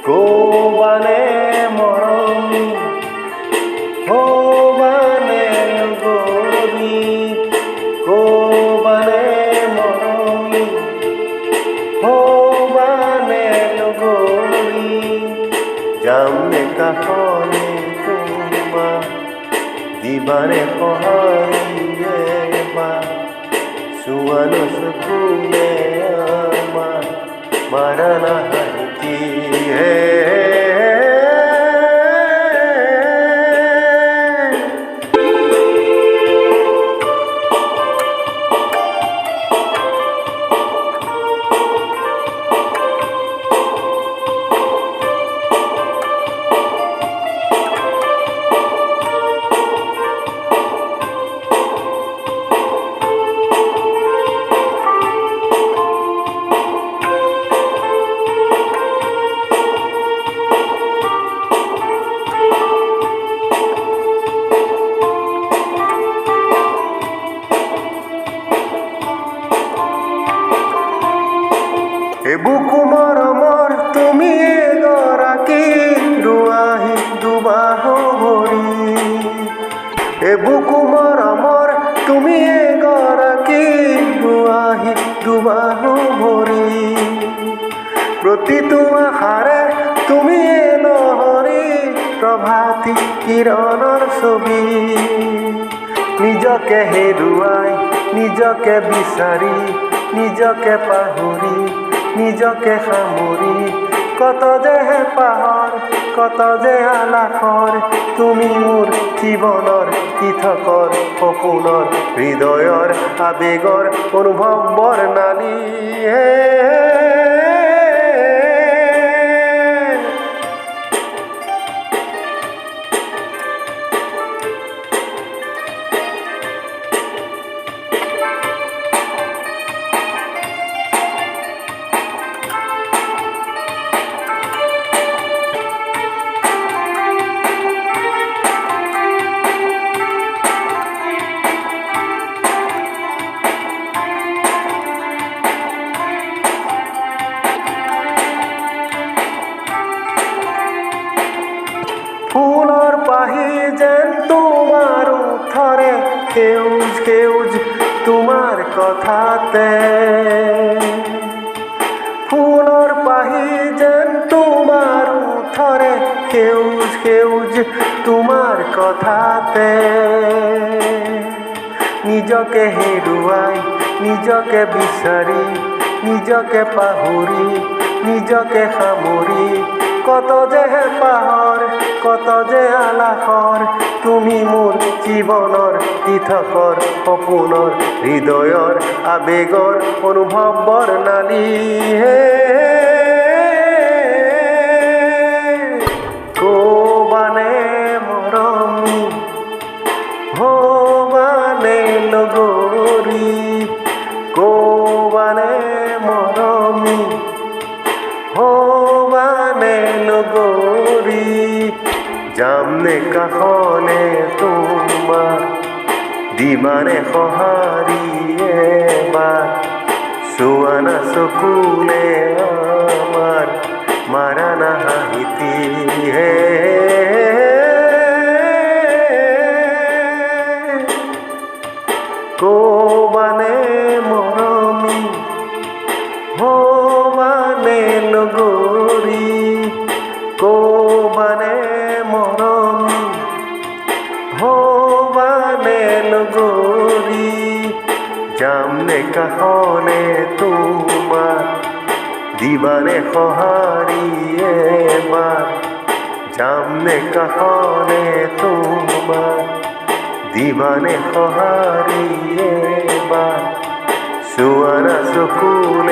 কোবানে মৰমী কোবানে লগৰী কোবানে মৰমী কোবানে লগৰী যামনে কাষলে তোমাৰ দিবানে সহাৰিয়ে চুৱানো চকুলে আমাৰ মাৰা নাহাৰিতি বুকু মৰমৰ তুমি এগৰাকী ৰোৱাহী দুবাহ ভৰি বুকু মৰমৰ তুমি এগৰাকী ৰোৱাহী দুবাহ ভৰি প্ৰতিটো আশাৰে তুমি নহৰি প্ৰভাতী কিৰণৰ ছবি নিজকে হেৰুৱাই নিজকে বিচাৰি নিজকে পাহৰি নিজকে সামৰি কত যে হেঁপাহৰ কত যে আলাসৰ তুমি মোৰ জীৱনৰ তীৰ্থকৰ সপোনৰ হৃদয়ৰ আবেগৰ অনুভৱ বৰ্ণালী ফুলৰ পাহি যেন তোমাৰ ওঠৰে সেউজ সেউজ তোমাৰ কথাতে ফুলৰ পাহি যেন তোমাৰ ওঠৰে সেউজ সেউজ তোমাৰ কথাতে নিজকে হেৰুৱাই নিজকে বিচাৰি নিজকে পাহৰি নিজকে সামৰি কত যে হেঁপাহৰ কত যে আলাসৰ তুমি মোৰ জীৱনৰ তীৰ্থকৰ সপোনৰ হৃদয়ৰ আবেগৰ অনুভৱ বৰ্ণালী কোবানে মৰমী কোবানে লগৰী কোবানে মৰমী কোবানে লগৰী যামনে কাষলে তোমাৰ দিবানে সহাৰিয়ে চুৱানা চকুলে আমাৰ মাৰা নাহাৰিতি কোবানে মৰমী কোবানে লগৰী কোবানে মৰমী কোবানে লগৰী যামনে কাষলে তোমাৰ দিবানে সহাৰিয়ে যামনে কাষলে তোমাৰ দিবানে সহাৰিয়ে চুৱানা চকুলে